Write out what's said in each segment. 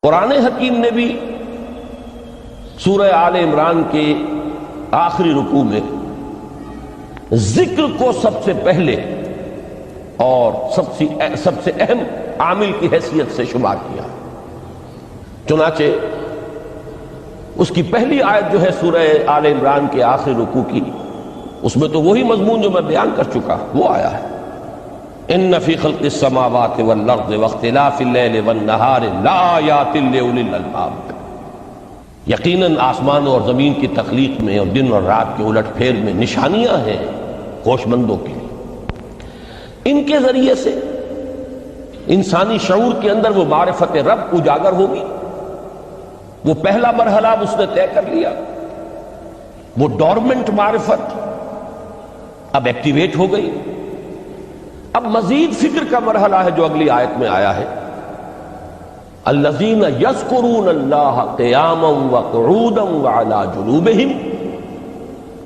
قرآن حکیم نے بھی سورہ آل عمران کے آخری رکوع میں ذکر کو سب سے پہلے اور سب سے اہم عامل کی حیثیت سے شمار کیا۔ چنانچہ اس کی پہلی آیت جو ہے سورہ آل عمران کے آخری رکوع کی، اس میں تو وہی مضمون جو میں بیان کر چکا وہ آیا ہے، ان فی خلق السماوات والارض واختلاف اللیل والنہار لآیات لأولی الالباب۔ یقیناً آسمان اور زمین کی تخلیق میں اور دن اور رات کے الٹ پھیر میں نشانیاں ہیں ہوش مندوں کے لیے۔ ان کے ذریعے سے انسانی شعور کے اندر وہ معرفت رب اجاگر ہوگی۔ وہ پہلا مرحلہ اس نے طے کر لیا، وہ ڈورمنٹ معرفت اب ایکٹیویٹ ہو گئی۔ اب مزید فکر کا مرحلہ ہے جو اگلی آیت میں آیا ہے، الذین یذکرون اللہ قیاما وقعودا وعلی جنوبہم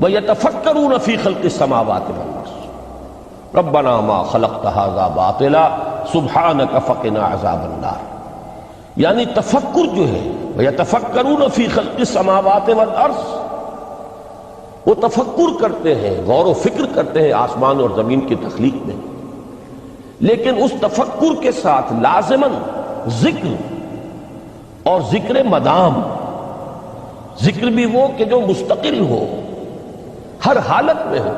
ویتفکرون فی خلق السماوات والارض ربنا ما خلقت ھذا باطلا سبحانک فقنا عذاب النار۔ یعنی تفکر جو ہے ویتفکرون فی خلق السماوات والارض، وہ تفکر کرتے ہیں، غور و فکر کرتے ہیں آسمان اور زمین کی تخلیق میں، لیکن اس تفکر کے ساتھ لازماً ذکر اور ذکر مدام، ذکر بھی وہ کہ جو مستقل ہو، ہر حالت میں ہو۔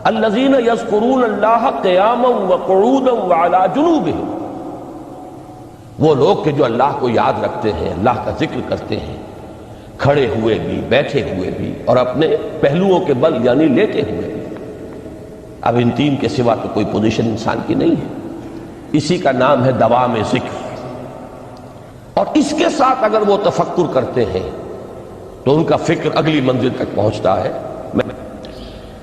الذین یذکرون اللہ قیاما وقعودا وعلی جنوبہم، وہ لوگ کہ جو اللہ کو یاد رکھتے ہیں، اللہ کا ذکر کرتے ہیں، کھڑے ہوئے بھی، بیٹھے ہوئے بھی، اور اپنے پہلوؤں کے بل یعنی لیٹے ہوئے بھی۔ اب ان تین کے سوا تو کوئی پوزیشن انسان کی نہیں ہے، اسی کا نام ہے دوام ذکر۔ اور اس کے ساتھ اگر وہ تفکر کرتے ہیں تو ان کا فکر اگلی منزل تک پہنچتا ہے۔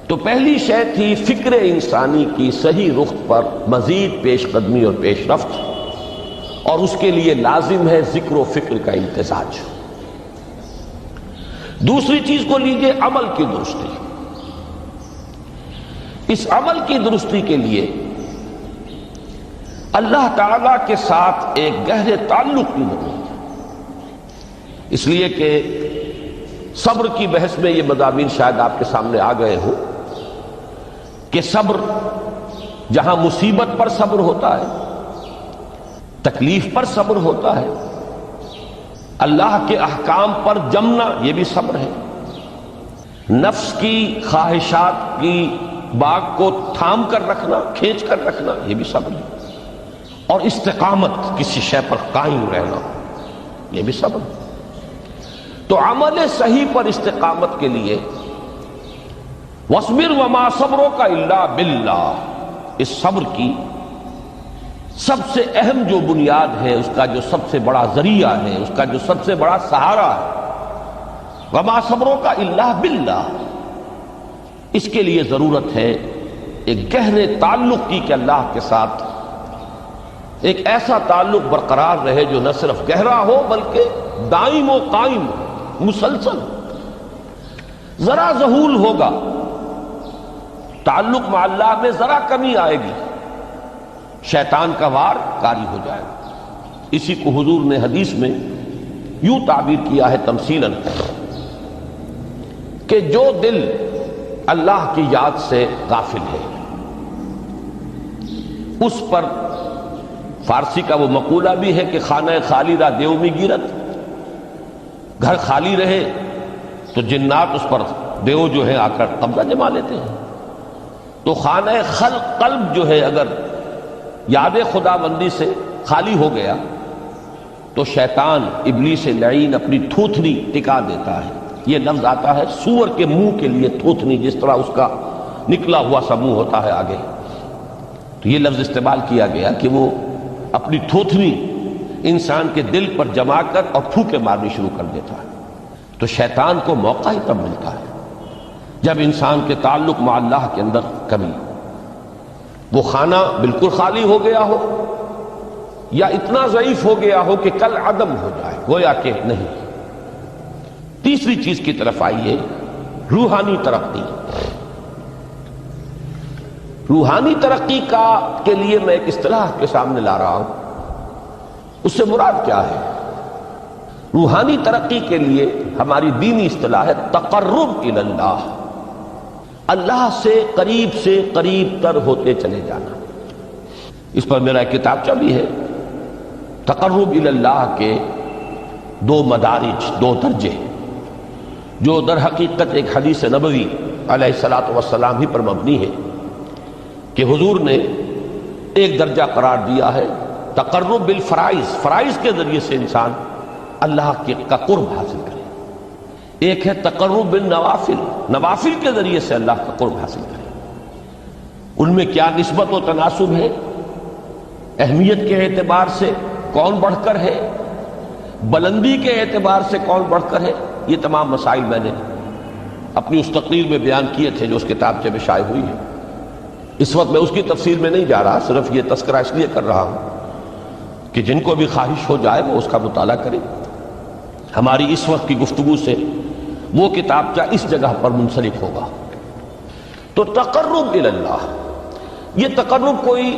تو پہلی شے تھی فکر انسانی کی صحیح رخ پر مزید پیش قدمی اور پیش رفت، اور اس کے لیے لازم ہے ذکر و فکر کا امتزاج۔ دوسری چیز کو لیجئے عمل کی درستی۔ اس عمل کی درستی کے لیے اللہ تعالیٰ کے ساتھ ایک گہرے تعلق کی ضرورت ہے، اس لیے کہ صبر کی بحث میں یہ مضامین شاید آپ کے سامنے آ گئے ہو کہ صبر، جہاں مصیبت پر صبر ہوتا ہے، تکلیف پر صبر ہوتا ہے، اللہ کے احکام پر جمنا یہ بھی صبر ہے، نفس کی خواہشات کی باغ کو تھام کر رکھنا، کھینچ کر رکھنا یہ بھی صبر ہے، اور استقامت کسی شے پر قائم رہنا یہ بھی صبر ہے۔ تو عمل صحیح پر استقامت کے لیے وَاصْبِرْ وَمَا صَبْرُكَ إِلَّا بِاللَّهِ، اس صبر کی سب سے اہم جو بنیاد ہے، اس کا جو سب سے بڑا ذریعہ ہے، اس کا جو سب سے بڑا سہارا ہے، وَمَا صَبْرُكَ إِلَّا بِاللَّهِ، اس کے لیے ضرورت ہے ایک گہرے تعلق کی کہ اللہ کے ساتھ ایک ایسا تعلق برقرار رہے جو نہ صرف گہرا ہو بلکہ دائم و قائم، مسلسل۔ ذرا ذہول ہوگا تعلق مع اللہ میں، ذرا کمی آئے گی، شیطان کا وار کاری ہو جائے گا۔ اسی کو حضور نے حدیث میں یوں تعبیر کیا ہے تمثیلاً کہ جو دل اللہ کی یاد سے غافل ہے، اس پر فارسی کا وہ مقولہ بھی ہے کہ خانہ خالی را دیو میں گیرت، گھر خالی رہے تو جنات اس پر دیو جو ہے آ کر قبضہ جما لیتے ہیں۔ تو خانہ قلب جو ہے اگر یاد خدا بندی سے خالی ہو گیا تو شیطان ابلیس لعین اپنی تھوتھنی ٹکا دیتا ہے۔ یہ لفظ آتا ہے سور کے منہ کے لیے تھوتھنی، جس طرح اس کا نکلا ہوا سا منہ ہوتا ہے آگے، تو یہ لفظ استعمال کیا گیا کہ وہ اپنی تھوتھنی انسان کے دل پر جما کر اور پھوکے مارنی شروع کر دیتا ہے۔ تو شیطان کو موقع ہی تب ملتا ہے جب انسان کے تعلق مع اللہ کے اندر کمی، وہ خانہ بالکل خالی ہو گیا ہو یا اتنا ضعیف ہو گیا ہو کہ کل عدم ہو جائے، گویا کہ نہیں۔ تیسری چیز کی طرف آئیے، روحانی ترقی۔ روحانی ترقی کے لیے میں ایک اصطلاح کے سامنے لا رہا ہوں، اس سے مراد کیا ہے؟ روحانی ترقی کے لیے ہماری دینی اصطلاح ہے تقرب الی اللہ، اللہ سے قریب تر ہوتے چلے جانا۔ اس پر میرا ایک کتابچہ بھی ہے، تقرب الی اللہ کے 2 مدارج، 2 درجے، جو در حقیقت ایک حدیث نبوی علیہ الصلوۃ والسلام ہی پر مبنی ہے کہ حضور نے ایک درجہ قرار دیا ہے تقرب بالفرائض، فرائض کے ذریعے سے انسان اللہ کا قرب حاصل کرے۔ ایک ہے تقرب بالنوافل، نوافل کے ذریعے سے اللہ کا قرب حاصل کرے۔ ان میں کیا نسبت و تناسب ہے، اہمیت کے اعتبار سے کون بڑھ کر ہے، بلندی کے اعتبار سے کون بڑھ کر ہے، یہ تمام مسائل میں نے اپنی اس تقریر میں بیان کیے تھے جو اس کتابچے میں شائع ہوئی ہے۔ اس وقت میں اس کی تفصیل میں نہیں جا رہا، صرف یہ تذکرہ اس لیے کر رہا ہوں کہ جن کو بھی خواہش ہو جائے وہ اس کا مطالعہ کرے۔ ہماری اس وقت کی گفتگو سے وہ کتابچہ اس جگہ پر منسلک ہوگا۔ تو تقرب الی اللہ، یہ تقرب کوئی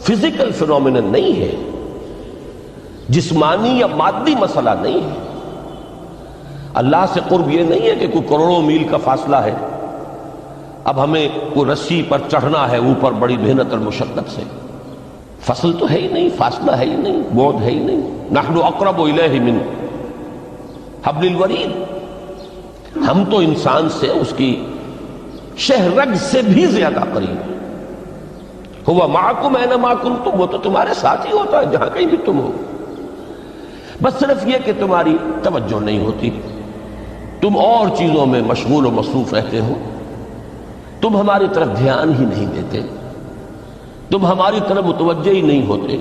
فزیکل فینومینن نہیں ہے، جسمانی یا مادی مسئلہ نہیں ہے۔ اللہ سے قرب یہ نہیں ہے کہ کوئی کروڑوں میل کا فاصلہ ہے، اب ہمیں کوئی رسی پر چڑھنا ہے اوپر بڑی محنت اور مشقت سے۔ فصل تو ہے ہی نہیں، فاصلہ ہے ہی نہیں، بعد ہے ہی نہیں۔ نحن اقرب الیہ من حبل الورید، ہم تو انسان سے اس کی شہرگ سے بھی زیادہ قریب ہیں۔ ہوا معکم اینما کنتم، وہ تو تمہارے ساتھ ہی ہوتا ہے جہاں کہیں بھی تم ہو، بس صرف یہ کہ تمہاری توجہ نہیں ہوتی، تم اور چیزوں میں مشغول و مصروف رہتے ہو، تم ہماری طرف دھیان ہی نہیں دیتے، تم ہماری طرف متوجہ ہی نہیں ہوتے۔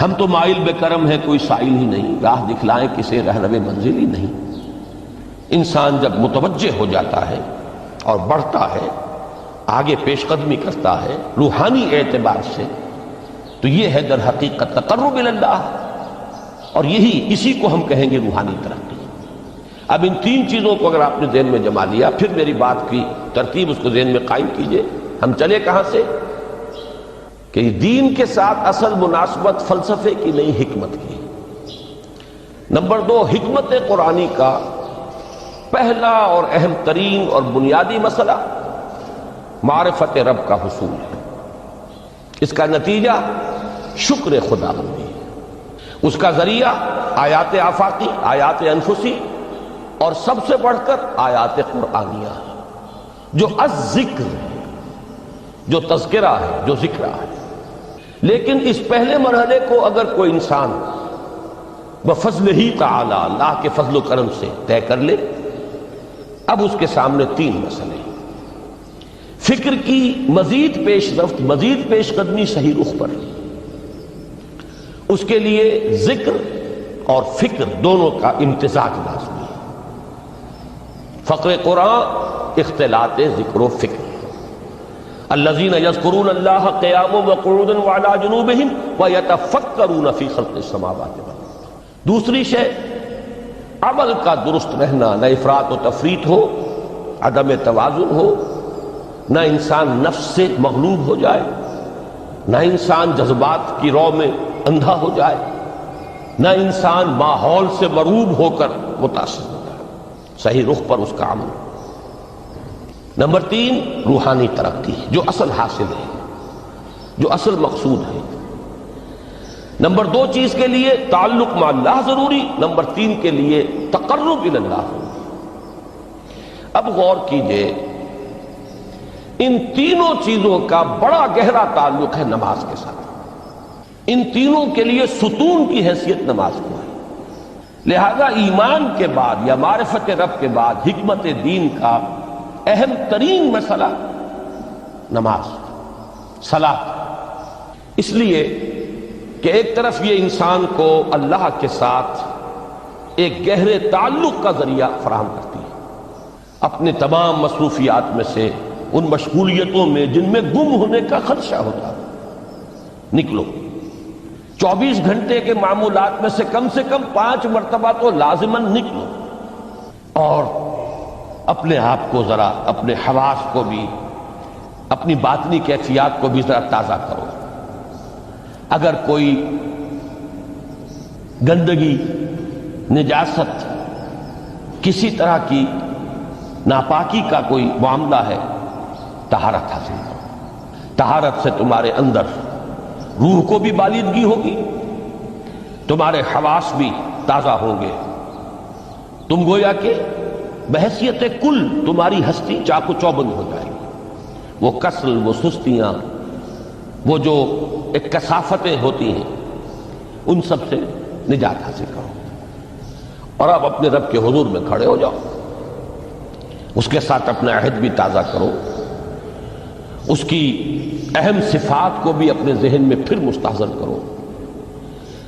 ہم تو مائل بے کرم ہے، کوئی سائل ہی نہیں، راہ دکھلائیں کسے رہنم منزل ہی نہیں۔ انسان جب متوجہ ہو جاتا ہے اور بڑھتا ہے، آگے پیش قدمی کرتا ہے روحانی اعتبار سے، تو یہ ہے در حقیقت تقرب الی اللہ، اور اسی کو ہم کہیں گے روحانی ترقی۔ اب ان 3 چیزوں کو اگر آپ نے ذہن میں جما لیا، پھر میری بات کی ترتیب اس کو ذہن میں قائم کیجئے۔ ہم چلے کہاں سے کہ دین کے ساتھ اصل مناسبت فلسفے کی نہیں، حکمت کی۔ نمبر 2، حکمت قرآنی کا پہلا اور اہم ترین اور بنیادی مسئلہ معرفت رب کا حصول ہے۔ اس کا نتیجہ شکر خدا بندی ہے، اس کا ذریعہ آیات آفاقی، آیات انفسی، اور سب سے بڑھ کر آیات قرآنیہ جو الذکر ہے، جو تذکرہ ہے، جو ذکر ہے۔ لیکن اس پہلے مرحلے کو اگر کوئی انسان بفضل ہی تعالی، اللہ کے فضل و کرم سے طے کر لے، اب اس کے سامنے 3 مسئلے، فکر کی مزید پیش رفت، مزید پیش قدمی صحیح رخ پر، اس کے لیے ذکر اور فکر دونوں کا امتزاج لازمی ہے۔ فقر قرآن اختلاط ذکر و فکر۔ الذین یذکرون اللہ قیاما وقعودا وعلی جنوبہم ویتفکرون فی خلق السماوات والارض۔ دوسری شے عمل کا درست رہنا، نہ افراط و تفریط ہو، عدم توازن ہو، نہ انسان نفس سے مغلوب ہو جائے، نہ انسان جذبات کی رو میں اندھا ہو جائے، نہ انسان ماحول سے مروب ہو کر متاثر ہو جائے، صحیح رخ پر اس کا عمل۔ نمبر 3، روحانی ترقی، جو اصل حاصل ہے، جو اصل مقصود ہے۔ نمبر 2 چیز کے لیے تعلق مع اللہ ضروری، نمبر 3 کے لیے تقرب الی اللہ ضروری۔ اب غور کیجئے، ان تینوں چیزوں کا بڑا گہرا تعلق ہے نماز کے ساتھ۔ ان تینوں کے لیے ستون کی حیثیت نماز کو ہے، لہذا ایمان کے بعد یا معرفت رب کے بعد حکمت دین کا اہم ترین مسئلہ نماز، صلاۃ۔ اس لیے کہ ایک طرف یہ انسان کو اللہ کے ساتھ ایک گہرے تعلق کا ذریعہ فراہم کرتی ہے، اپنے تمام مصروفیات میں سے، ان مشغولیتوں میں جن میں گم ہونے کا خدشہ ہوتا ہے، نکلو۔ 24 گھنٹے کے معمولات میں سے کم 5 مرتبہ تو لازماً نکلو، اور اپنے آپ کو ذرا، اپنے حواس کو بھی، اپنی باطنی کیفیات کو بھی ذرا تازہ کرو۔ اگر کوئی گندگی، نجاست، کسی طرح کی ناپاکی کا کوئی معاملہ ہے، طہارت حاصل کرو۔ طہارت سے تمہارے اندر روح کو بھی بالیدگی ہوگی، تمہارے حواس بھی تازہ ہوں گے، تم گویا کہ بحیثیت کل تمہاری ہستی چاق و چوبند ہو جائے گی۔ وہ کسل، وہ سستیاں، وہ جو ایک کثافتیں ہوتی ہیں، ان سب سے نجات حاصل کرو، اور اب اپنے رب کے حضور میں کھڑے ہو جاؤ، اس کے ساتھ اپنا عہد بھی تازہ کرو، اس کی اہم صفات کو بھی اپنے ذہن میں پھر مستحضر کرو۔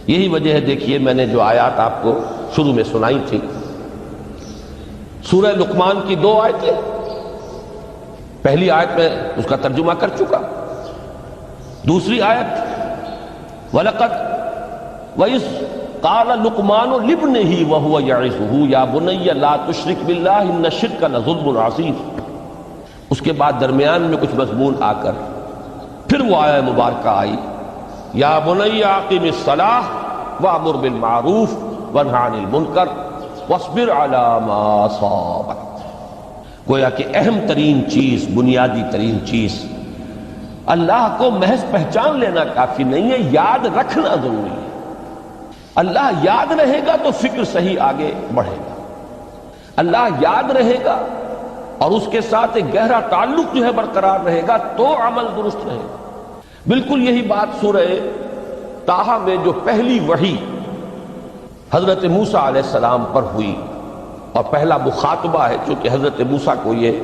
یہی وجہ ہے، دیکھیے میں نے جو آیات آپ کو شروع میں سنائی تھی، سورہ لقمان کی 2 آیتیں، پہلی آیت میں اس کا ترجمہ کر چکا، دوسری آیت وَلَقَدْ وَإِذْ قَالَ لُقْمَانُ لِابْنِهِ وَهُوَ يَعِظُهُ يَا بُنَيَّ لَا تُشْرِكْ بِاللَّهِ إِنَّ الشِّرْكَ لَظُلْمٌ عَظِيمٌ۔ اس کے بعد درمیان میں کچھ مضمون آ کر پھر وہ آیہ مبارکہ آئی، یا بنی اقم الصلاۃ وامر بالمعروف وانہ عن المنکر واصبر علی ما اصابک۔ گویا کہ اہم ترین چیز، بنیادی ترین چیز، اللہ کو محض پہچان لینا کافی نہیں ہے، یاد رکھنا ضروری ہے۔ اللہ یاد رہے گا تو فکر صحیح آگے بڑھے گا، اللہ یاد رہے گا اور اس کے ساتھ ایک گہرا تعلق جو ہے برقرار رہے گا تو عمل درست رہے گا۔ بالکل یہی بات سورہ طٰہٰ میں جو پہلی وحی حضرت موسیٰ علیہ السلام پر ہوئی، اور پہلا مخاطبہ ہے، چونکہ حضرت موسیٰ کو یہ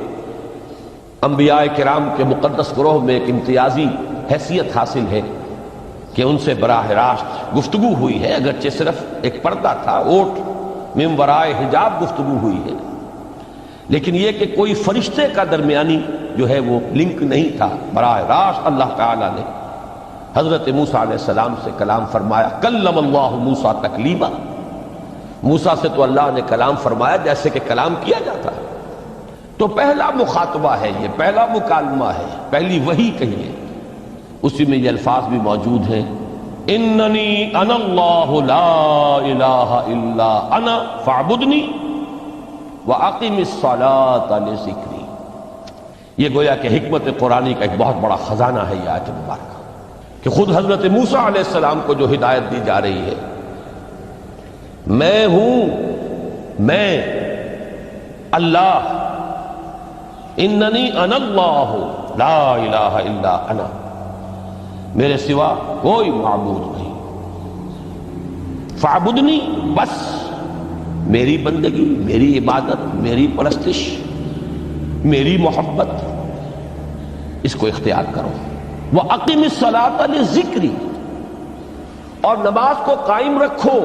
انبیاء کرام کے مقدس گروہ میں ایک امتیازی حیثیت حاصل ہے کہ ان سے براہ راست گفتگو ہوئی ہے، اگرچہ صرف ایک پردہ تھا، اوٹ من ورائے حجاب گفتگو ہوئی ہے، لیکن یہ کہ کوئی فرشتے کا درمیانی جو ہے وہ لنک نہیں تھا، براہ راست اللہ تعالیٰ نے حضرت موسیٰ علیہ السلام سے کلام فرمایا۔ کلم اللہ موسیٰ تکلیما، موسیٰ سے تو اللہ نے کلام فرمایا جیسے کہ کلام کیا جاتا ہے۔ تو پہلا مخاطبہ ہے، یہ پہلا مکالمہ ہے، پہلی وحی کہیے، اسی میں یہ الفاظ بھی موجود ہیں، اننی انا اللہ لا الہ الا انا فاعبدنی وَأَقِمِ الصَّلَاةَ لِذِكْرِي۔ یہ گویا کہ حکمت قرآنی کا ایک بہت بڑا خزانہ ہے یہ آیت مبارکہ، کہ خود حضرت موسیٰ علیہ السلام کو جو ہدایت دی جا رہی ہے، میں ہوں، میں اللہ، اننی انا اللہ لا الہ الا انا، میرے سوا کوئی معبود نہیں، فاعبدنی، بس میری بندگی، میری عبادت، میری پرستش، میری محبت، اس کو اختیار کرو۔ وَأَقِمِ الصَّلَاةَ لِذِكْرِي، اور نماز کو قائم رکھو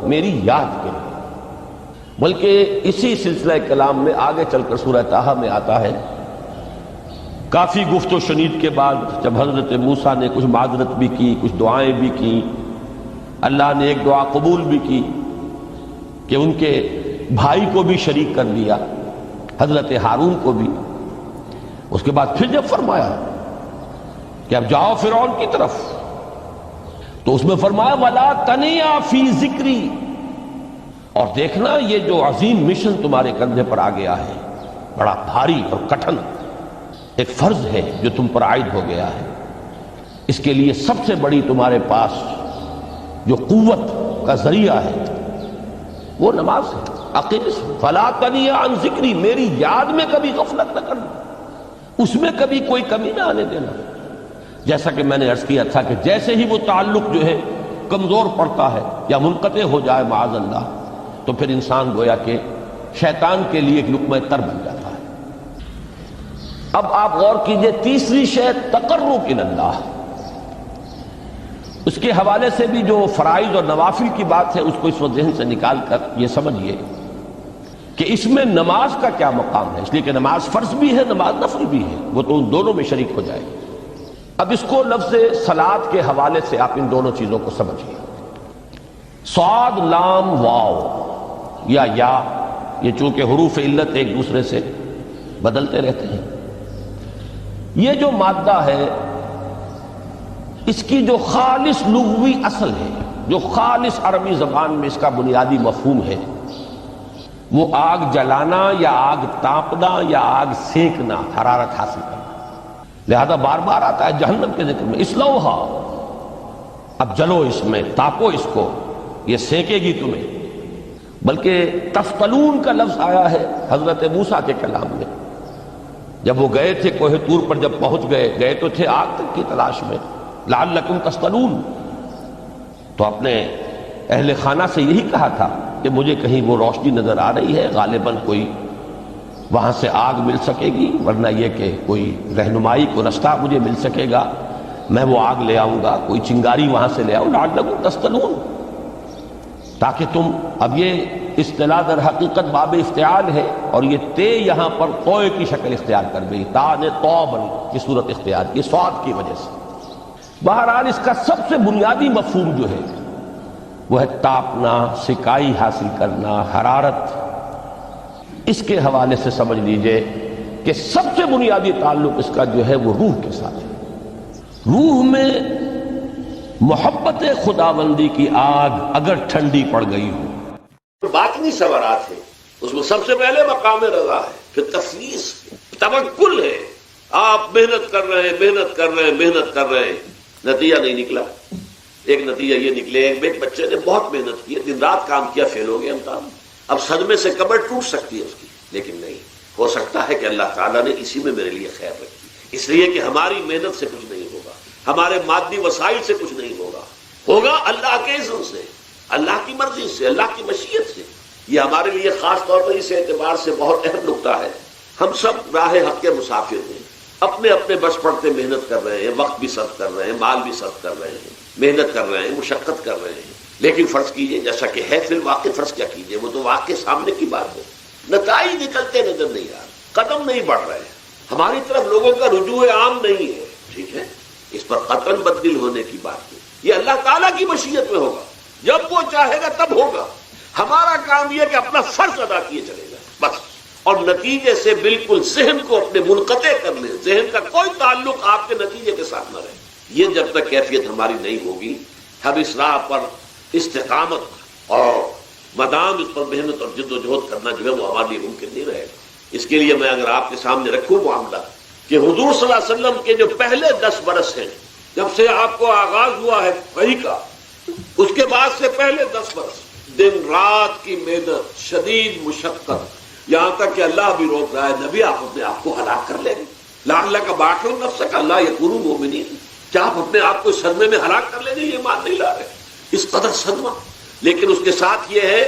میری یاد کے لیے۔ بلکہ اسی سلسلہ کلام میں آگے چل کر سورہ طٰہٰ میں آتا ہے، کافی گفت و شنید کے بعد جب حضرت موسیٰ نے کچھ معذرت بھی کی، کچھ دعائیں بھی کی، اللہ نے ایک دعا قبول بھی کی کہ ان کے بھائی کو بھی شریک کر لیا، حضرت ہارون کو بھی۔ اس کے بعد پھر جب فرمایا کہ اب جاؤ فرعون کی طرف، تو اس میں فرمایا وَلَا تَنِيَا فِي ذِكْرِي، اور دیکھنا یہ جو عظیم مشن تمہارے کندھے پر آ گیا ہے، بڑا بھاری اور کٹھن ایک فرض ہے جو تم پر عائد ہو گیا ہے، اس کے لیے سب سے بڑی تمہارے پاس جو قوت کا ذریعہ ہے وہ نماز ہے۔ اقیم فلا تنیا عن ذکری، میری یاد میں کبھی غفلت نہ کرنا، اس میں کبھی کوئی کمی نہ آنے دینا۔ جیسا کہ میں نے عرض کیا تھا کہ جیسے ہی وہ تعلق جو ہے کمزور پڑتا ہے یا منقطع ہو جائے معاذ اللہ، تو پھر انسان گویا کہ شیطان کے لیے ایک لقمہ تر بن جاتا ہے۔ اب آپ غور کیجئے، تیسری شے تقرب الی اللہ، اس کے حوالے سے بھی جو فرائض اور نوافل کی بات ہے اس کو اس وقت ذہن سے نکال کر یہ سمجھیے کہ اس میں نماز کا کیا مقام ہے، اس لیے کہ نماز فرض بھی ہے، نماز نفل بھی ہے، وہ تو ان دونوں میں شریک ہو جائے۔ اب اس کو لفظ صلاۃ کے حوالے سے آپ ان دونوں چیزوں کو سمجھیے۔ صاد لام واو یا یہ چونکہ حروف علت ایک دوسرے سے بدلتے رہتے ہیں، یہ جو مادہ ہے اس کی جو خالص لغوی اصل ہے جو خالص عربی زبان میں اس کا بنیادی مفہوم ہے وہ آگ جلانا یا آگ تاپنا یا آگ سینکنا، حرارت حاصل کرنا۔ لہذا بار بار آتا ہے جہنم کے ذکر میں اسلوہا، اب جلو اس میں، تاپو اس کو، یہ سینکے گی تمہیں۔ بلکہ تفتلون کا لفظ آیا ہے حضرت موسیٰ کے کلام میں، جب وہ گئے تھے کوہ طور پر، جب پہنچ گئے تو تھے آگ تک کی تلاش میں، لعلکم تفتلون، تو اپنے اہل خانہ سے یہی کہا تھا کہ مجھے کہیں وہ روشنی نظر آ رہی ہے، غالباً کوئی وہاں سے آگ مل سکے گی، ورنہ یہ کہ کوئی رہنمائی کو رستہ مجھے مل سکے گا، میں وہ آگ لے آؤں گا، کوئی چنگاری وہاں سے لے آؤں، لعلکم تفتلون، تاکہ تم، اب یہ اصطلاح در حقیقت باب افتعال ہے، اور یہ تے یہاں پر توئے کی شکل اختیار کر گئی، تا نے توبن کی صورت اختیار کی صاد کی وجہ سے۔ بہرحال اس کا سب سے بنیادی مفہوم جو ہے وہ ہے تاپنا، سکائی حاصل کرنا، حرارت۔ اس کے حوالے سے سمجھ لیجئے کہ سب سے بنیادی تعلق اس کا جو ہے وہ روح کے ساتھ ہے۔ روح میں محبت خداوندی کی آگ اگر ٹھنڈی پڑ گئی ہو، باطنی ثمرات ہے، اس میں سب سے پہلے مقام رضا ہے، پھر تفویض ہے، توکل ہے۔ آپ محنت کر رہے ہیں، محنت کر رہے ہیں، محنت کر رہے ہیں، نتیجہ نہیں نکلا۔ ایک نتیجہ یہ نکلے، ایک بچے نے بہت محنت کی، دن رات کام کیا، فیل ہو گیا امتحان، اب صدمے سے کمر ٹوٹ سکتی ہے اس کی، لیکن نہیں، ہو سکتا ہے کہ اللہ تعالیٰ نے اسی میں میرے لیے خیر رکھی، اس لیے کہ ہماری محنت سے کچھ نہیں ہوگا، ہمارے مادی وسائل سے کچھ نہیں ہوگا اللہ کے اذن سے، اللہ کی مرضی سے، اللہ کی مشیت سے۔ یہ ہمارے لیے خاص طور پر اس اعتبار سے بہت اہم نقطہ ہے، ہم سب راہ حق کے مسافر ہیں، اپنے اپنے بس پڑتے محنت کر رہے ہیں، وقت بھی صرف کر رہے ہیں، مال بھی صرف کر رہے ہیں، محنت کر رہے ہیں، مشقت کر رہے ہیں، لیکن فرض کیجئے جیسا کہ ہے فی الواقع، فرض کیا کیجئے، وہ تو واقع سامنے کی بات ہے، نتائج نکلتے نظر نہیں آ رہے، قدم نہیں بڑھ رہے ہیں، ہماری طرف لوگوں کا رجوع عام نہیں ہے، ٹھیک ہے، اس پر قطعاً بدل ہونے کی بات ہے، یہ اللہ تعالیٰ کی مشیت میں ہوگا، جب وہ چاہے گا تب ہوگا، ہمارا کام یہ کہ اپنا فرض ادا کیے چلے گا بس، اور نتیجے سے بالکل ذہن کو اپنے منقطع کر لیں، ذہن کا کوئی تعلق آپ کے نتیجے کے ساتھ نہ رہے۔ یہ جب تک کیفیت ہماری نہیں ہوگی، ہم اس راہ پر استقامت اور مدام اس پر محنت اور جد و جہد کرنا جو ہے وہ ہمارے لیے ممکن نہیں رہے گا۔ اس کے لیے میں اگر آپ کے سامنے رکھوں معاملہ کہ حضور صلی اللہ علیہ وسلم کے جو پہلے 10 برس ہیں، جب سے آپ کو آغاز ہوا ہے وحی کا، اس کے بعد سے پہلے 10 برس دن رات کی محنت، شدید مشقت، یہاں تک کہ اللہ بھی روک رہا ہے، نبی آپ اپنے آپ کو ہلاک کر لیں گے، لعلک باخع نفسک اللہ یکونوا مؤمنین، کیا آپ اپنے آپ کو اس صدمے میں ہلاک کر لیں گے؟ یہ مان نہیں لا رہے، اس قدر صدمہ، لیکن اس کے ساتھ یہ ہے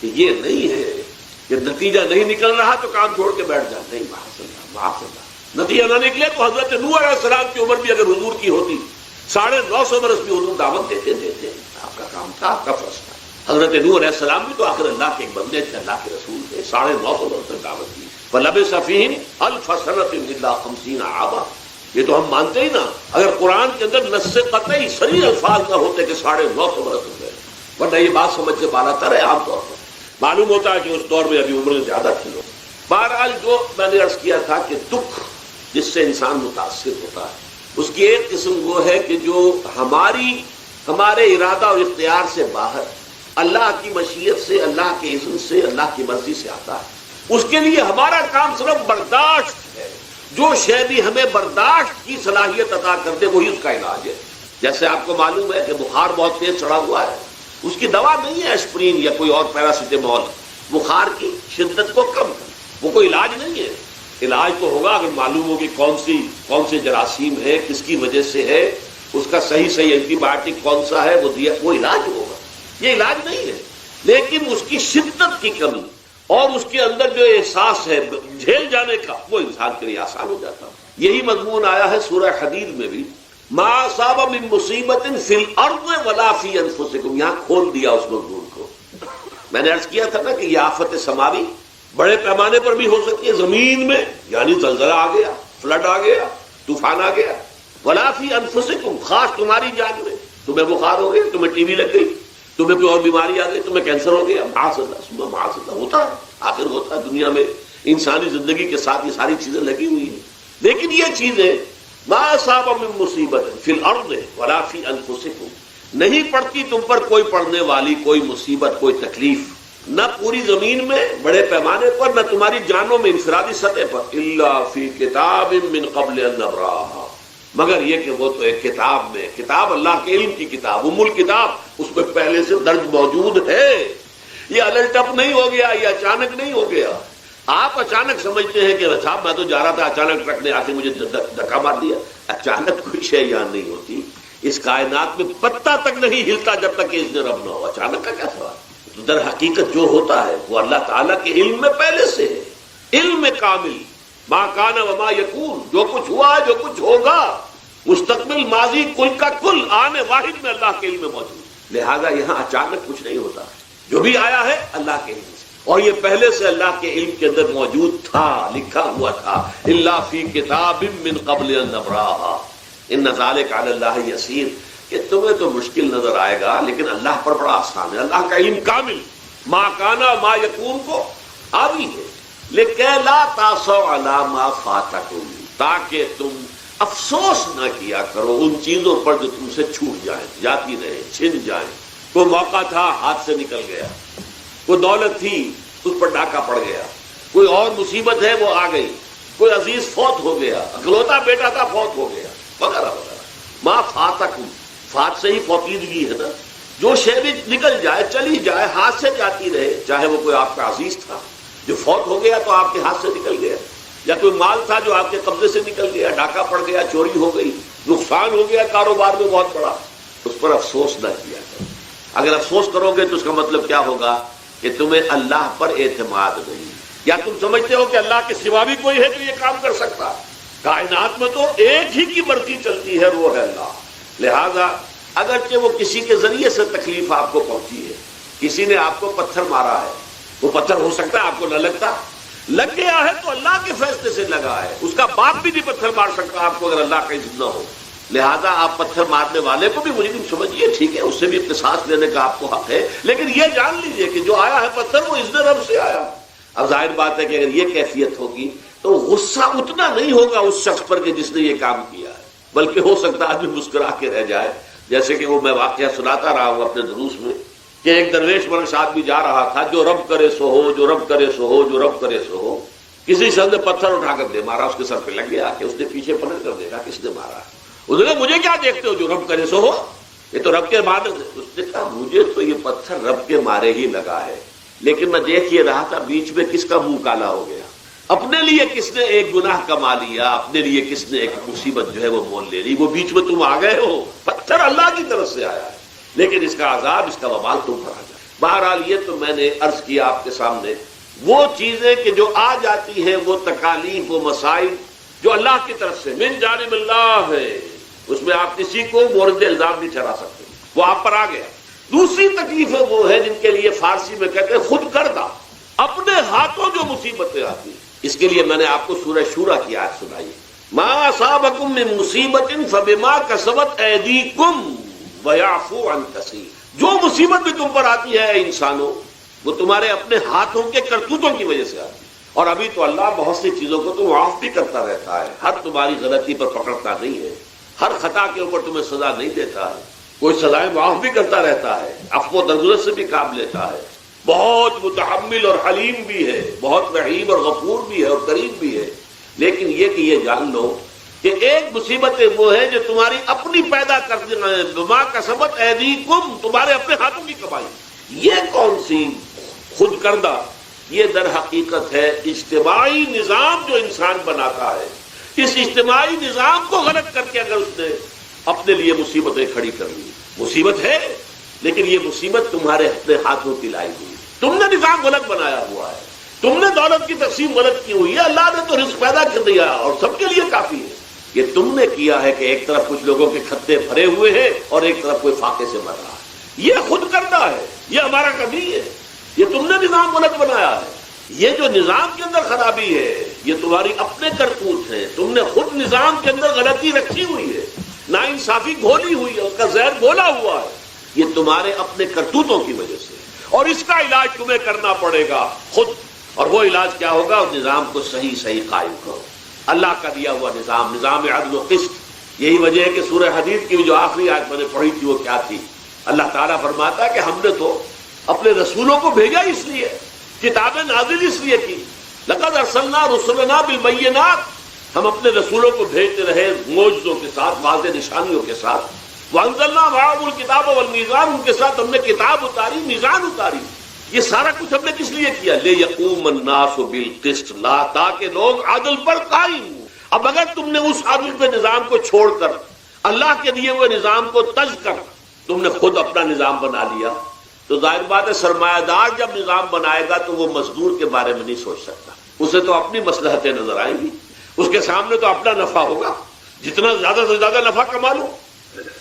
کہ یہ نہیں ہے کہ نتیجہ نہیں نکل رہا تو کام چھوڑ کے بیٹھ جاتے، نہیں، معاذ اللہ، نتیجہ نہ نکلے تو حضرت نوح علیہ السلام کی عمر بھی اگر حضور کی ہوتی 950 برس بھی حضور دعوت دیتے، آپ کا کام تھا، آپ کا فرض تھا۔ حضرت نوح علیہ السلام بھی تو آخر اللہ کے ایک بندے تھے، اللہ کے رسول تھے، 950 برس تک دعوت دی، فلبث فیہم 1000 سنۃ الا 50 عاما، یہ تو ہم مانتے ہی نا، اگر قرآن کے اندر نص قطعی صریح الفاظ نہ ہوتے کہ 950 برس ہو گئے، ورنہ یہ بات سمجھ سے بالا تر ہے، عام طور پر معلوم ہوتا ہے کہ اس دور میں ابھی عمر زیادہ تھی لوگ۔ بہرحال جو میں نے عرض کیا تھا کہ دکھ جس سے انسان متاثر ہوتا ہے، اس کی ایک قسم وہ ہے کہ جو ہمارے ارادہ اور اختیار سے باہر، اللہ کی مشیت سے، اللہ کے اذن سے، اللہ کی مرضی سے آتا ہے، اس کے لیے ہمارا کام صرف برداشت ہے، جو شے بھی ہمیں برداشت کی صلاحیت عطا کر دے وہی اس کا علاج ہے۔ جیسے آپ کو معلوم ہے کہ بخار بہت تیز چڑھا ہوا ہے، اس کی دوا نہیں ہے ایسپرین یا کوئی اور پیراسیٹامول، بخار کی شدت کو کم کر، وہ کوئی علاج نہیں ہے۔ علاج تو ہوگا اگر معلوم ہو کہ کون سے جراثیم ہے، کس کی وجہ سے ہے، اس کا صحیح اینٹی بایوٹک کون سا ہے، وہ علاج ہوگا، یہ علاج نہیں ہے۔ لیکن اس کی شدت کی کمی اور اس کے اندر جو احساس ہے جھیل جانے کا، وہ انسان کے لیے آسان ہو جاتا ہے۔ یہی مضمون آیا ہے سورہ حدید میں بھی، ما اصاب من مصیبت فی الارض ولا فی انفسکم، یہاں کھول دیا اس مضمون کو۔ میں نے عرض کیا تھا نا کہ یہ آفت سماوی بڑے پیمانے پر بھی ہو سکتی ہے، زمین میں یعنی زلزلہ آ گیا، فلڈ آ گیا، طوفان آ گیا، ولا فی انفسکم، خاص تمہاری جان میں، تمہیں بخار ہو گیا، تمہیں ٹی بی لگ گئی، تمہیں کوئی اور بیماری آ گئی، تمہیں کینسر ہو گیا، معاذ اللہ ہوتا ہے، آخر ہوتا ہے، دنیا میں انسانی زندگی کے ساتھ یہ ساری چیزیں لگی ہوئی ہیں۔ لیکن یہ چیزیں ما اصاب من مصیبت فی الارض ولا فی انفسکم، نہیں پڑتی تم پر کوئی پڑنے والی کوئی مصیبت کوئی تکلیف، نہ پوری زمین میں بڑے پیمانے پر، نہ تمہاری جانوں میں انفرادی سطح پر، الا فی کتاب من قبل ان نبراها، مگر یہ کہ وہ تو ایک کتاب میں، کتاب اللہ کے علم کی کتاب، ام الکتاب، اس میں پہلے سے درج موجود ہے۔ یہ الٹ اپ نہیں ہو گیا، یہ اچانک نہیں ہو گیا۔ آپ اچانک سمجھتے ہیں کہ صاحب میں تو جا رہا تھا، اچانک ٹرک نے آ کے مجھے دھکا مار دیا۔ اچانک کوئی شے یہاں نہیں ہوتی، اس کائنات میں پتا تک نہیں ہلتا جب تک کہ اذن رب نہ ہو۔ اچانک کا کیا سوال؟ تو در حقیقت جو ہوتا ہے وہ اللہ تعالیٰ کے علم میں پہلے سے ہے، علم کامل، ما کان وما یکون، جو کچھ ہوا جو کچھ ہوگا، مستقبل ماضی کل کا کل آنے واحد میں اللہ کے علم میں موجود، لہذا یہاں اچانک کچھ نہیں ہوتا، جو بھی آیا ہے اللہ کے علم سے، اور یہ پہلے سے اللہ کے علم کے اندر موجود تھا، لکھا ہوا تھا، الا فی کتاب من قبل ان نبراها ان ذلک علی اللہ یسیر، کہ تمہیں تو مشکل نظر آئے گا لیکن اللہ پر بڑا آسان ہے، اللہ کا علم کامل، ما کانا ما یکون کو آوی ہے، لکہ لا تاسوا علی ما فاتکم، تاکہ تم افسوس نہ کیا کرو ان چیزوں پر جو تم سے چھوٹ جائیں، جاتی رہے، چھن جائیں۔ کوئی موقع تھا ہاتھ سے نکل گیا، کوئی دولت تھی اس پر ڈاکہ پڑ گیا، کوئی اور مصیبت ہے وہ آ گئی، کوئی عزیز فوت ہو گیا، اکلوتا بیٹا تھا فوت ہو گیا، وغیرہ وغیرہ۔ ما فاتکم، فات سے ہی فوتیدگی ہے نا، جو شے بھی نکل جائے، چلی جائے، ہاتھ سے جاتی رہے، چاہے وہ کوئی آپ کا عزیز تھا جو فوت ہو گیا تو آپ کے ہاتھ سے نکل گیا، یا کوئی مال تھا جو آپ کے قبضے سے نکل گیا، ڈاکہ پڑ گیا، چوری ہو گئی، نقصان ہو گیا کاروبار میں بہت بڑا، اس پر افسوس نہ کیا کرو۔ اگر افسوس کرو گے تو اس کا مطلب کیا ہوگا کہ تمہیں اللہ پر اعتماد نہیں، یا تم سمجھتے ہو کہ اللہ کے سوا بھی کوئی ہے جو یہ کام کر سکتا ہے۔ کائنات میں تو ایک ہی کی مرضی چلتی ہے، وہ ہے اللہ۔ لہذا اگرچہ وہ کسی کے ذریعے سے تکلیف آپ کو پہنچی ہے، کسی نے آپ کو پتھر مارا ہے، وہ پتھر ہو سکتا ہے آپ کو نہ لگتا، لگ گیا ہے تو اللہ کے فیصلے سے لگا ہے، اس کا باپ بھی نہیں پتھر مار سکتا آپ کو اگر اللہ کا اذن نہ ہو۔ لہذا آپ پتھر مارنے والے کو بھی مجرم سمجھیے، ٹھیک ہے، اس سے بھی قصاص لینے کا آپ کو حق ہے، لیکن یہ جان لیجئے کہ جو آیا ہے پتھر وہ اذن رب سے آیا۔ اب ظاہر بات ہے کہ اگر یہ کیفیت ہوگی تو غصہ اتنا نہیں ہوگا اس شخص پر کہ جس نے یہ کام کیا ہے، بلکہ ہو سکتا ہے آدمی مسکرا کے رہ جائے، جیسے کہ وہ میں واقعہ سناتا رہا ہوں اپنے دروس میں کہ ایک درویش مرش آدمی جا رہا تھا، جو رب کرے سو ہو، جو رب کرے سو ہو، جو رب کرے سو ہو، کسی شخص نے پتھر اٹھا کر دے مارا، اس کے سر پہ لگ گیا کہ اس نے پیچھے پلٹ کر دیکھا کس نے مارا، اس نے کہا مجھے کیا دیکھتے ہو، جو رب کرے سو ہو، یہ تو رب کے مارے، اس نے کہا مجھے تو یہ پتھر رب کے مارے ہی لگا ہے، لیکن میں دیکھ یہ رہا تھا بیچ میں کس کا منہ کالا ہو گیا، اپنے لیے کس نے ایک گناہ کما لیا، اپنے لیے کس نے ایک مصیبت جو ہے وہ مول لے لی، وہ بیچ میں تم آ گئے ہو، پتھر اللہ کی طرف سے آیا ہے، لیکن اس کا عذاب، اس کا وبال تم پر آ جائے۔ بہرحال یہ تو میں نے عرض کیا آپ کے سامنے، وہ چیزیں کہ جو آ جاتی ہیں، وہ تکالیف، وہ مسائل جو اللہ کی طرف سے من جانب اللہ ہے، اس میں آپ کسی کو مورد الزام نہیں ٹھہرا سکتے، وہ آپ پر آ گیا۔ دوسری تکلیفیں وہ ہے جن کے لیے فارسی میں کہتے ہیں خود کردہ، اپنے ہاتھوں جو مصیبتیں آتی ہیں، اس کے لیے میں نے آپ کو سورہ شورى کی آیت سنائی، ما اصابکم من مصیبت فبما کسبت ایدیکم ویعفو عن کثیر، جو مصیبت بھی تم پر آتی ہے انسانوں، وہ تمہارے اپنے ہاتھوں کے کرتوتوں کی وجہ سے آتی ہے، اور ابھی تو اللہ بہت سی چیزوں کو تو معاف بھی کرتا رہتا ہے، ہر تمہاری غلطی پر پکڑتا نہیں ہے، ہر خطا کے اوپر تمہیں سزا نہیں دیتا ہے، کوئی سزائیں معاف بھی کرتا رہتا ہے، عفو و درگزر سے بھی کام لیتا ہے، بہت متحمل اور حلیم بھی ہے، بہت رحیم اور غفور بھی ہے اور کریم بھی ہے، لیکن یہ کہ یہ جان لو کہ ایک مصیبت وہ ہے جو تمہاری اپنی پیدا کرتی ہیں، بما کسبت ایدیکم، تمہارے اپنے ہاتھوں کی کمائی، یہ کون سی خود کردہ، یہ در حقیقت ہے اجتماعی نظام جو انسان بناتا ہے، اس اجتماعی نظام کو غلط کر کے اگر اس نے اپنے لیے مصیبتیں کھڑی کر لی، مصیبت ہے لیکن یہ مصیبت تمہارے اپنے ہاتھوں کی لائی ہوئی، تم نے نظام غلط بنایا ہوا ہے، تم نے دولت کی تقسیم غلط کی ہوئی ہے، اللہ نے تو رزق پیدا کر دیا اور سب کے لیے کافی ہے، یہ تم نے کیا ہے کہ ایک طرف کچھ لوگوں کے کھتے بھرے ہوئے ہیں اور ایک طرف کوئی فاقے سے مر رہا ہے، یہ خود کردہ ہے، یہ ہمارا کبھی ہے، یہ تم نے نظام غلط بنایا ہے، یہ جو نظام کے اندر خرابی ہے یہ تمہاری اپنے کرتوت ہے، تم نے خود نظام کے اندر غلطی رکھی ہوئی ہے، ناانصافی گھولی ہوئی ہے، اس کا زہر گھولا ہوا ہے، یہ تمہارے اپنے کرتوتوں کی وجہ سے، اور اس کا علاج تمہیں کرنا پڑے گا خود، اور وہ علاج کیا ہوگا؟ اس نظام کو صحیح قائم کرو، اللہ کا دیا ہوا نظام، نظام عدل و قسط۔ یہی وجہ ہے کہ سورہ حدید کی جو آخری آیت میں نے پڑھی تھی وہ کیا تھی؟ اللہ تعالیٰ فرماتا ہے کہ ہم نے تو اپنے رسولوں کو بھیجا اس لیے، کتابیں نازل اس لیے کی، لقد ارسلنا رسلنا بالبینات، ہم اپنے رسولوں کو بھیجتے رہے معجزوں کے ساتھ، واضح نشانیوں کے ساتھ، وانزلنا معهم الکتاب والمیزان، ان کے ساتھ ہم نے کتاب اتاری، میزان اتاری. یہ سارا کچھ ہم نے کس لیے کیا؟ لیقوم الناس بالقسط، تاکہ لوگ عدل پر قائم ہوں. اب اگر تم نے اس عدل کے نظام کو چھوڑ کر اللہ کے دیے ہوئے نظام کو تج کر تم نے خود اپنا نظام بنا لیا، تو ظاہر بات ہے سرمایہ دار جب نظام بنائے گا تو وہ مزدور کے بارے میں نہیں سوچ سکتا، اسے تو اپنی مصلحتیں نظر آئیں گی، اس کے سامنے تو اپنا نفع ہوگا، جتنا زیادہ سے زیادہ نفع کما لو،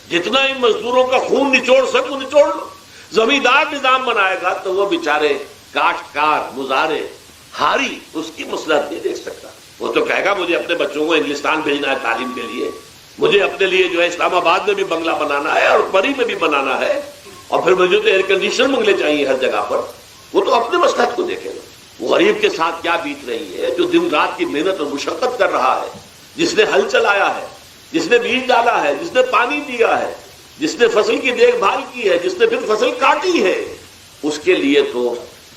جتنا ان مزدوروں کا خون نچوڑ سکو نچوڑ لو. زمیندار نظام بنائے گا تو وہ بیچارے کاشتکار مزارے ہاری اس کی مصلحت نہیں دیکھ سکتا. وہ تو کہے گا مجھے اپنے بچوں کو انگلستان بھیجنا ہے تعلیم کے لیے، مجھے اپنے لیے جو ہے اسلام آباد میں بھی بنگلہ بنانا ہے اور پری میں بھی بنانا ہے، اور پھر مجھے تو ایئر کنڈیشن بنگلے چاہیے ہر جگہ پر. وہ تو اپنے مصلحت کو دیکھے گا. وہ غریب کے ساتھ کیا بیت رہی ہے جو دن رات کی محنت اور مشقت کر رہا ہے، جس نے ہل چلایا ہے، جس نے بیج ڈالا ہے، جس نے پانی دیا ہے، جس نے فصل کی دیکھ بھال کی ہے، جس نے پھر فصل کاٹی ہے، اس کے لیے تو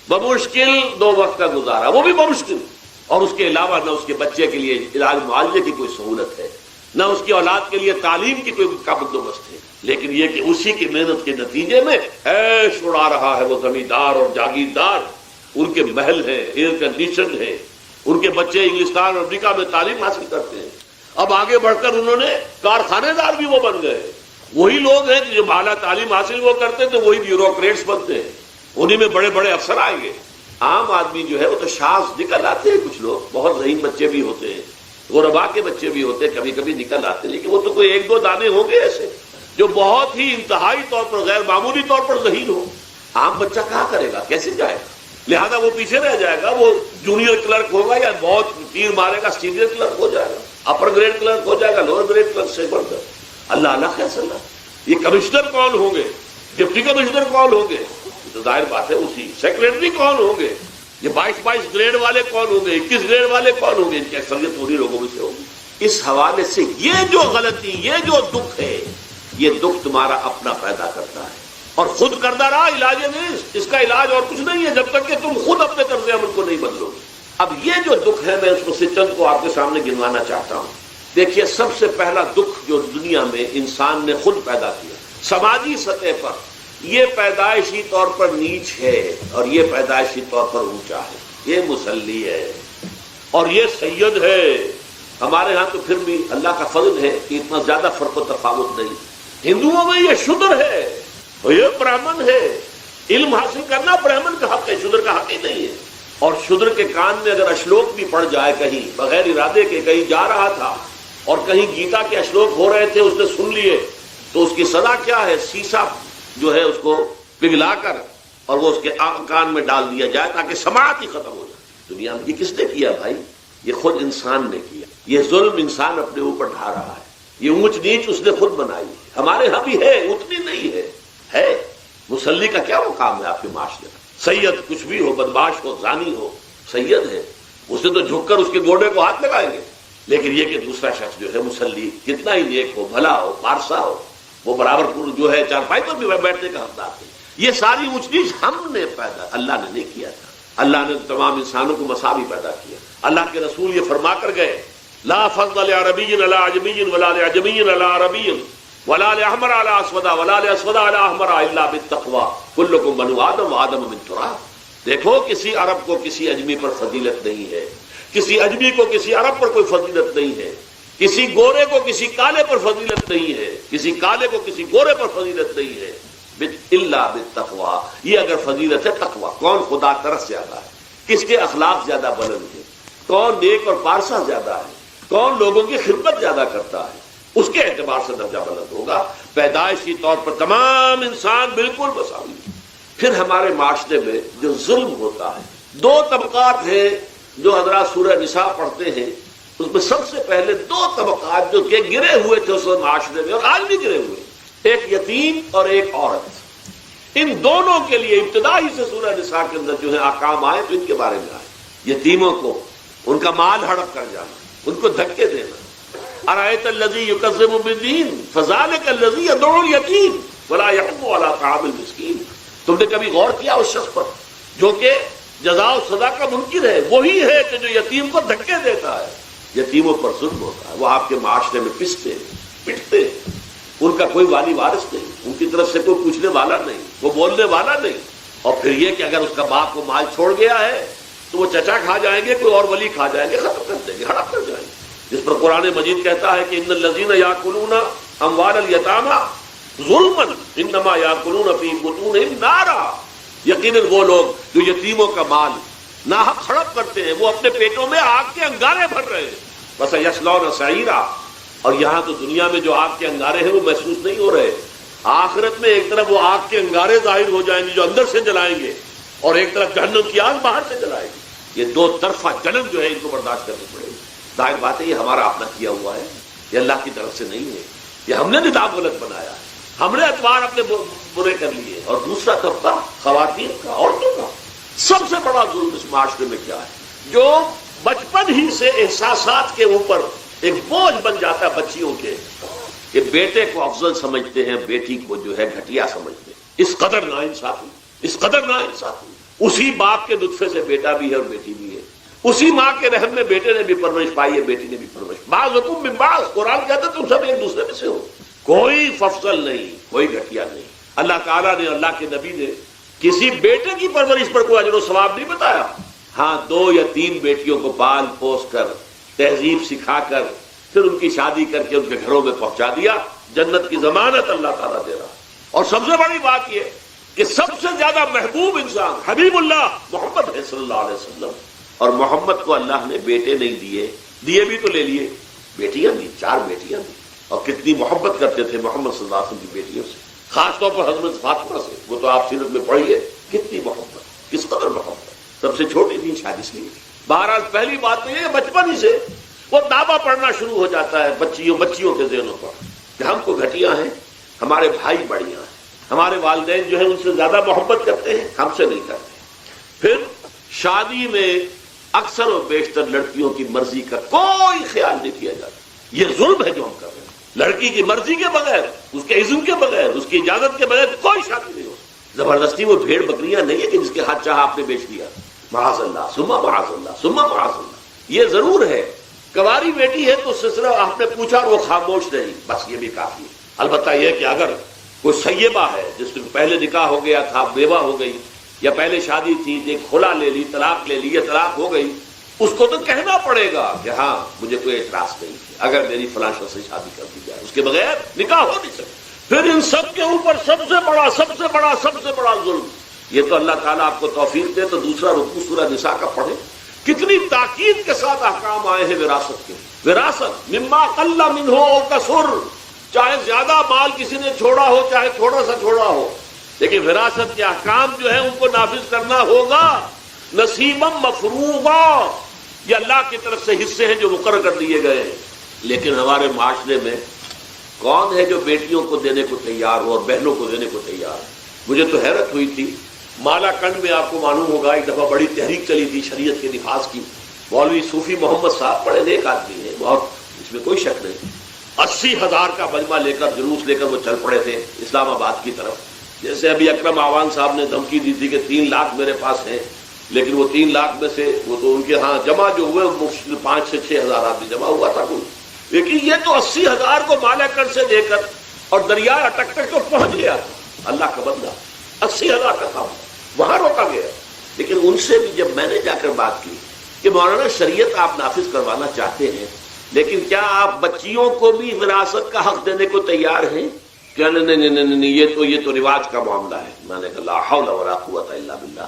بمشکل 2 وقت کا گزارا، وہ بھی بمشکل، اور اس کے علاوہ نہ اس کے بچے کے لیے علاج معالجے کی کوئی سہولت ہے، نہ اس کی اولاد کے لیے تعلیم کی کوئی کا بندوبست ہے. لیکن یہ کہ اسی کی محنت کے نتیجے میں عیش اڑا رہا ہے وہ زمیندار اور جاگیردار. ان کے محل ہیں، ایئر کنڈیشن ہے، ان کے بچے انگلستان اور امریکہ میں تعلیم حاصل کرتے ہیں. اب آگے بڑھ کر انہوں نے کارخانے دار بھی وہ بن گئے. وہی لوگ ہیں جو اعلیٰ تعلیم حاصل وہ کرتے تھے وہی بیوروکریٹس بنتے ہیں، انہی میں بڑے بڑے افسر آئیں گے. عام آدمی جو ہے وہ تو شاذ نکل آتے ہیں، کچھ لوگ بہت ذہین بچے بھی ہوتے ہیں، غربا کے بچے بھی ہوتے ہیں، کبھی کبھی نکل آتے ہیں، لیکن وہ تو کوئی 1-2 دانے ہوں گے ایسے جو بہت ہی انتہائی طور پر غیر معمولی طور پر ذہین ہو. عام بچہ کہاں کرے گا، کیسے جائے گا؟ لہذا وہ پیچھے رہ جائے گا. وہ جونیئر کلرک ہوگا یا بہت تیر مارے گا سینئر کلرک ہو جائے گا، اپر گریڈ کلرک ہو جائے گا، لوور گریڈ کلرک سے بڑھ کر. اللہ اللہ خیر صلی اللہ. یہ کمشنر کون ہوں گے، ڈپٹی کمشنر کون ہوں گے، تو ظاہر بات ہے اسی. سیکریٹری کون ہوں گے، یہ 22 گریڈ والے کون ہوں گے، 21 گریڈ والے کون ہوں گے، ان کی اکثریت پوری لوگوں میں سے ہوگی. اس حوالے سے یہ جو غلطی، یہ جو دکھ ہے، یہ دکھ تمہارا اپنا پیدا کرتا ہے اور خود کردہ رہا علاج نہیں. اس کا علاج اور کچھ نہیں ہے جب تک کہ تم خود اپنے طرز عمل کو نہیں بدلو گے. اب یہ جو دکھ ہے میں اس میں سے چند کو آپ کے سامنے گنوانا چاہتا ہوں. دیکھیے سب سے پہلا دکھ جو دنیا میں انسان نے خود پیدا کیا سماجی سطح پر، یہ پیدائشی طور پر نیچ ہے اور یہ پیدائشی طور پر اونچا ہے. یہ مسلی ہے اور یہ سید ہے. ہمارے ہاں تو پھر بھی اللہ کا فضل ہے کہ اتنا زیادہ فرق و تفاوت نہیں. ہندوؤں میں یہ شودر ہے اور یہ برہمن ہے. علم حاصل کرنا برہمن کا حق ہے، شودر کا حق ہی نہیں ہے. اور شودر کے کان میں اگر اشلوک بھی پڑ جائے کہیں بغیر ارادے کے، کہیں جا رہا تھا اور کہیں گیتا کے اشلوک ہو رہے تھے، اس نے سن لیے، تو اس کی سزا کیا ہے؟ سیسا جو ہے اس کو پگھلا کر اور وہ اس کے کان میں ڈال دیا جائے تاکہ سماعت ہی ختم ہو جائے. دنیا میں یہ کس نے کیا بھائی؟ یہ خود انسان نے کیا. یہ ظلم انسان اپنے اوپر ڈھا رہا ہے. یہ اونچ نیچ اس نے خود بنائی. ہمارے ہاں بھی ہے، اتنی نہیں ہے. مسلی کا کیا مقام ہے آپ کے معاشرے میں؟ سید کچھ بھی ہو، بدمعاش ہو، زانی ہو، سید ہے. اسے تو جھک کر اس کے گوڑے کو ہاتھ لگائیں گے. لیکن یہ کہ دوسرا شخص جو ہے مسلی کتنا ہی نیک ہو، بھلا ہو، پارسا ہو، وہ برابر جو ہے چارپائی پر بھی بیٹھنے کا حقدار ہے. یہ ساری اونچ نیچ ہم نے پیدا، اللہ نے نہیں کیا تھا. اللہ نے تمام انسانوں کو مساوی پیدا کیا. اللہ کے رسول یہ فرما کر گئے لا فضل لعربی علی عجمی ولا لعجمی علی عربی ولا لاحمر علی اسود ولا لاسود علی احمر الا بالتقوی کلکم بنو آدم وآدم من تراب. دیکھو کسی عرب کو کسی اجمی پر فضیلت نہیں ہے، کسی اجمی کو کسی عرب پر کوئی فضیلت نہیں ہے، کسی گورے کو کسی کالے پر فضیلت نہیں ہے، کسی کالے کو کسی گورے پر فضیلت نہیں ہے الا بالتقوی. یہ اگر فضیلت ہے تقوی، کون خدا ترس زیادہ ہے، کس کے اخلاق زیادہ بلند ہے، کون نیک اور پارسا زیادہ ہے، کون لوگوں کی خدمت زیادہ کرتا ہے، اس کے اعتبار سے درجہ بلند ہوگا. پیدائشی طور پر تمام انسان بالکل مساوی. پھر ہمارے معاشرے میں جو ظلم ہوتا ہے، 2 طبقات ہیں جو حضرات سورہ نساء پڑھتے ہیں. اس میں سب سے پہلے 2 طبقات جو کہ گرے ہوئے تھے اس معاشرے میں اور آج بھی گرے ہوئے، ایک یتیم اور ایک عورت. ان دونوں کے لیے ابتدا ہی سے سورہ نساء کے اندر جو ہے احکام آئے تو ان کے بارے میں آئے. یتیموں کو ان کا مال ہڑپ کر جانا، ان کو دھکے دینا. ارأیت الذی یکذب بالدین فذلک الذی یدعو الیتیم. ولا يحض على طعام المسکین. تم نے کبھی غور کیا اس شخص پر جو کہ جزا و سزا کا منکر ہے؟ وہی ہے کہ جو یتیم کو دھکے دیتا ہے، یتیموں پر ظلم ہوتا ہے، وہ آپ کے معاشرے میں پستے پٹتے ہیں، ان کا کوئی والی وارث نہیں، ان کی طرف سے کوئی پوچھنے والا نہیں، وہ بولنے والا نہیں. اور پھر یہ کہ اگر اس کا باپ کو مال چھوڑ گیا ہے تو وہ چچا کھا جائیں گے، کوئی اور ولی کھا جائیں گے، ختم کر دیں گے، ہڑپ کر جائیں گے. جس پر قرآن مجید کہتا ہے کہ ان الذین یاکلون اموال الیتامی ظلما انما یاکلون فی بطونہم نارا. یقیناً وہ لوگ جو یتیموں کا مال ناحق ہڑپ کرتے ہیں وہ اپنے پیٹوں میں آگ کے انگارے بھر رہے ہیں. بس یصلون سعیرا. اور یہاں تو دنیا میں جو آگ کے انگارے ہیں وہ محسوس نہیں ہو رہے، آخرت میں ایک طرف وہ آگ کے انگارے ظاہر ہو جائیں گے جو اندر سے جلائیں گے، اور ایک طرف جہنم کی آگ باہر سے جلائے گی. یہ دو طرفہ جنم جو ہے ان کو برداشت کرنی پڑے گی. ظاہر بات ہے یہ ہمارا اپنا کیا ہوا ہے، یہ اللہ کی طرف سے نہیں ہے، یہ ہم نے نظام غلط بنایا ہے، ہم نے اتوار اپنے برے کر لیے. اور دوسرا طبقہ خواتین کا، عورتوں کا. سب سے بڑا ظلم اس معاشرے میں کیا ہے؟ جو بچپن ہی سے احساسات کے اوپر ایک بوجھ بن جاتا ہے بچیوں کے، کہ بیٹے کو افضل سمجھتے ہیں، بیٹی کو جو ہے گھٹیا سمجھتے ہیں. اس قدر ناانصافی، اس قدر ناانصافی. اسی باپ کے نطفے سے بیٹا بھی ہے اور بیٹی بھی ہے، اسی ماں کے رحم میں بیٹے نے بھی پرورش پائی ہے، بیٹی نے بھی پرورش. بعضکم من بعض، قرآن کہتا ہے تم سب ایک دوسرے میں سے ہو، کوئی فضل نہیں، کوئی گھٹیا نہیں. اللہ تعالیٰ نے، اللہ کے نبی نے کسی بیٹے کی پرورش پر کوئی اجر و ثواب نہیں بتایا. ہاں 2 یا 3 بیٹیوں کو پال پوس کر، تہذیب سکھا کر، پھر ان کی شادی کر کے ان کے گھروں میں پہنچا دیا، جنت کی ضمانت اللہ تعالیٰ دے رہا. اور سب سے بڑی بات یہ کہ سب سے زیادہ محبوب انسان حبیب اللہ محمد ہے صلی اللہ علیہ وسلم. اور محمد کو اللہ نے بیٹے نہیں دیے، دیے بھی تو لے لیے، بیٹیاں دی، 4 بیٹیاں دی. اور کتنی محبت کرتے تھے محمد صلی اللہ علیہ وسلم کی بیٹیوں سے، خاص طور پر حضرت فاطمہ سے. وہ تو آپ سیرت میں پڑھیے کتنی محبت، کس قدر محبت. سب سے چھوٹی تھی، شادی اس لیے. بہرحال پہلی بات تو یہ بچپن ہی سے وہ دعویٰ پڑھنا شروع ہو جاتا ہے بچیوں کے ذہنوں پر کہ ہم کو گھٹیا ہیں، ہمارے بھائی بڑھیا ہیں، ہمارے والدین جو ہیں ان سے زیادہ محبت کرتے ہیں، ہم سے نہیں کرتے. پھر شادی میں اکثر و بیشتر لڑکیوں کی مرضی کا کوئی خیال نہیں کیا جاتا. یہ ظلم ہے جو ہم کر رہے ہیں. لڑکی کی مرضی کے بغیر، اس کے اذن کے بغیر، اس کی اجازت کے بغیر کوئی شادی نہیں ہو. زبردستی وہ بھیڑ بکریاں نہیں ہے کہ جس کے ہاتھ چاہا آپ نے بیچ دیا. معاذ اللہ ثم معاذ اللہ ثم معاذ اللہ. یہ ضرور ہے کنواری بیٹی ہے تو سلسلہ آپ نے پوچھا اور وہ خاموش رہی، بس یہ بھی کافی ہے. البتہ یہ کہ اگر کوئی سیبہ ہے جس سے پہلے نکاح ہو گیا تھا، بیوہ ہو گئی، یا پہلے شادی تھی ایک کھلا لے لی، طلاق لے لی، یا طلاق ہو گئی، اس کو تو کہنا پڑے گا کہ ہاں مجھے کوئی اعتراض نہیں ہے اگر میری فلاں شخص سے شادی کر دی جائے، اس کے بغیر نکاح ہو نہیں سکتا. پھر ان سب کے اوپر سب سے بڑا ظلم، یہ تو اللہ تعالیٰ آپ کو توفیق دے تو دوسرا رکوع سورہ نساء کا پڑھے. کتنی تاکید کے ساتھ احکام آئے ہیں وراثت کے. وراثت مما قل منہ او کثر، چاہے زیادہ مال کسی نے چھوڑا ہو چاہے تھوڑا سا چھوڑا ہو، لیکن وراثت کے احکام جو ہے ان کو نافذ کرنا ہوگا. نصیبا مفروضا، یہ اللہ کی طرف سے حصے ہیں جو مقرر کر دیے گئے ہیں. لیکن ہمارے معاشرے میں کون ہے جو بیٹیوں کو دینے کو تیار ہو اور بہنوں کو دینے کو تیار ہے؟ مجھے تو حیرت ہوئی تھی، مالا کنڈ میں آپ کو معلوم ہوگا ایک دفعہ بڑی تحریک چلی تھی شریعت کے نفاذ کی. مولوی صوفی محمد صاحب بڑے نیک آدمی ہیں، بہت، اس میں کوئی شک نہیں. 80,000 کا مجمع لے کر، جلوس لے کر وہ چل پڑے تھے اسلام آباد کی طرف. جیسے ابھی اکرم آوان صاحب نے دھمکی دی تھی کہ 3 لاکھ میرے پاس ہیں، لیکن وہ 3 لاکھ میں سے وہ تو ان کے ہاں جمع جو ہوئے 5 سے 6 ہزار آدمی جمع ہوا تھا کوئی. لیکن یہ تو 80,000 کو مالا کنڈ سے دے کر اور دریا اٹک تک تو پہنچ گیا تھا. اللہ کا بندہ 80,000 کا تھا، وہاں روکا گیا. لیکن ان سے بھی جب میں نے جا کر بات کی کہ مولانا شریعت آپ نافذ کروانا چاہتے ہیں، لیکن کیا آپ بچیوں کو بھی وراثت کا حق دینے کو تیار ہیں؟ کیا نہیں، یہ تو رواج کا معاملہ ہے. میں نے کہا لا حول ولا قوت الا باللہ.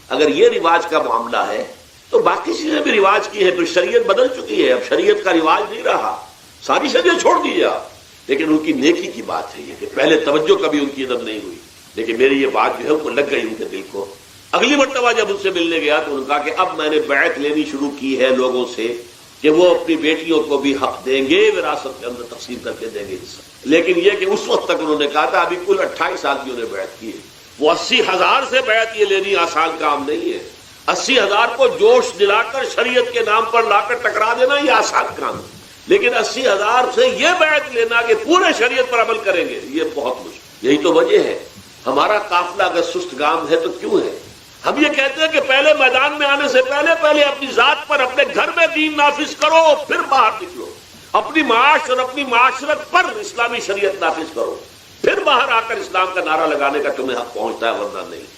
اگر یہ رواج کا معاملہ ہے تو باقی چیزیں بھی رواج کی ہے. تو شریعت بدل چکی ہے، اب شریعت کا رواج نہیں رہا، ساری شریعت چھوڑ دیجیے آپ. لیکن ان کی نیکی کی بات ہے یہ کہ پہلے توجہ کبھی ان کی ادب نہیں ہوئی، لیکن میری یہ بات جو ہے وہ لگ گئی ان کے دل کو. اگلی مرتبہ جب ان سے ملنے گیا تو انہوں نے کہا کہ اب میں نے بیعت لینی شروع کی ہے لوگوں سے کہ وہ اپنی بیٹیوں کو بھی حق دیں گے، وراثت کے اندر تقسیم کر کے دیں گے. لیکن یہ کہ اس وقت تک انہوں نے کہا تھا، ابھی کل 28 آدمیوں نے بیعت کی ہے. وہ 80,000 سے بیعت یہ لینی آسان کام نہیں ہے. 80,000 کو جوش دلا کر شریعت کے نام پر لا کر ٹکرا دینا یہ آسان کام ہے، لیکن 80,000 سے یہ بیعت لینا کہ پورے شریعت پر عمل کریں گے، یہ بہت مشکل. یہی تو وجہ ہے ہمارا قافلہ اگر سست گام ہے تو کیوں ہے؟ ہم یہ کہتے ہیں کہ پہلے میدان میں آنے سے پہلے اپنی ذات پر اپنے گھر میں دین نافذ کرو پھر باہر نکلو، اپنی معاش اور اپنی معاشرت پر اسلامی شریعت نافذ کرو پھر باہر آ کر اسلام کا نعرہ لگانے کا تمہیں حق پہنچتا ہے، ورنہ نہیں۔